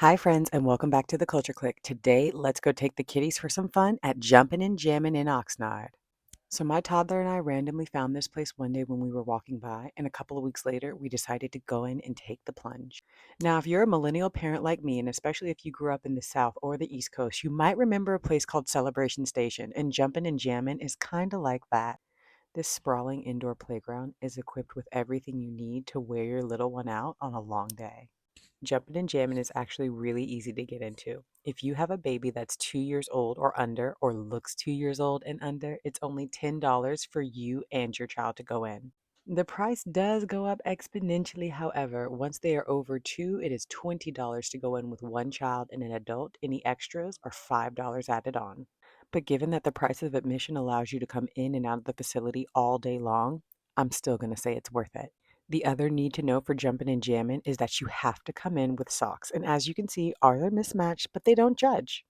Hi, friends, and welcome back to the Culture Click. Today, let's go take the kitties for some fun at Jumpin' N Jammin' in Oxnard. So, my toddler and I randomly found this place one day when we were walking by, and a couple of weeks later, we decided to go in and take the plunge. Now, if you're a millennial parent like me, and especially if you grew up in the South or the East Coast, you might remember a place called Celebration Station, and Jumpin' N Jammin' is kind of like that. This sprawling indoor playground is equipped with everything you need to wear your little one out on a long day. Jumpin' and Jammin' is actually really easy to get into. If you have a baby that's 2 years old or under, or looks 2 years old and under, it's only $10 for you and your child to go in. The price does go up exponentially, however. Once they are over two, it is $20 to go in with one child and an adult. Any extras are $5 added on. But given that the price of admission allows you to come in and out of the facility all day long, I'm still going to say it's worth it. The other need to know for Jumpin' and Jammin' is that you have to come in with socks. And as you can see, ours are mismatched, but they don't judge.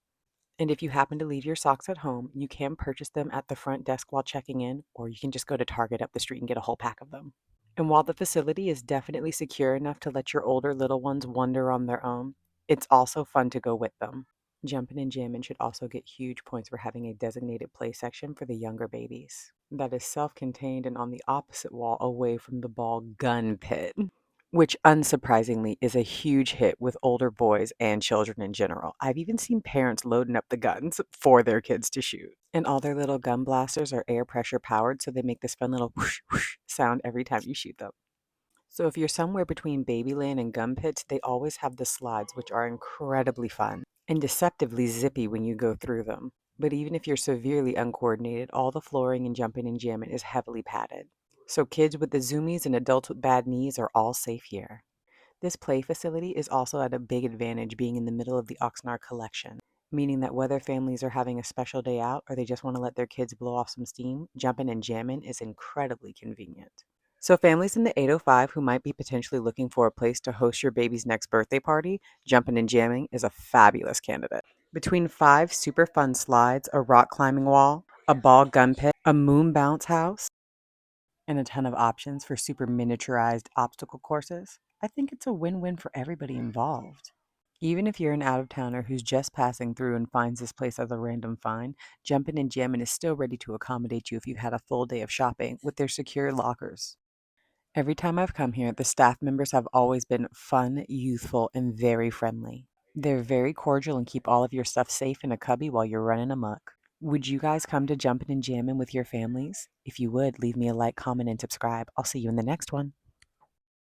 And if you happen to leave your socks at home, you can purchase them at the front desk while checking in, or you can just go to Target up the street and get a whole pack of them. And while the facility is definitely secure enough to let your older little ones wander on their own, it's also fun to go with them. Jumpin' and Jammin' should also get huge points for having a designated play section for the younger babies that is self-contained and on the opposite wall away from the ball gun pit, which unsurprisingly is a huge hit with older boys and children in general. I've even seen parents loading up the guns for their kids to shoot. And all their little gun blasters are air pressure powered, so they make this fun little whoosh whoosh sound every time you shoot them. So if you're somewhere between Babyland and Gun Pits, they always have the slides, which are incredibly fun and deceptively zippy when you go through them. But even if you're severely uncoordinated, all the flooring in Jumpin' and Jammin' is heavily padded. So kids with the zoomies and adults with bad knees are all safe here. This play facility is also at a big advantage being in the middle of the Oxnard collection, meaning that whether families are having a special day out or they just want to let their kids blow off some steam, Jumpin' and Jammin' is incredibly convenient. So families in the 805 who might be potentially looking for a place to host your baby's next birthday party, Jumpin' and Jammin' is a fabulous candidate. Between 5 super fun slides, a rock climbing wall, a ball gun pit, a moon bounce house, and a ton of options for super miniaturized obstacle courses, I think it's a win-win for everybody involved. Even if you're an out-of-towner who's just passing through and finds this place as a random find, Jumpin' and Jammin' is still ready to accommodate you if you've had a full day of shopping with their secure lockers. Every time I've come here, the staff members have always been fun, youthful, and very friendly. They're very cordial and keep all of your stuff safe in a cubby while you're running amok. Would you guys come to Jumpin' and Jammin' with your families? If you would, leave me a like, comment, and subscribe. I'll see you in the next one.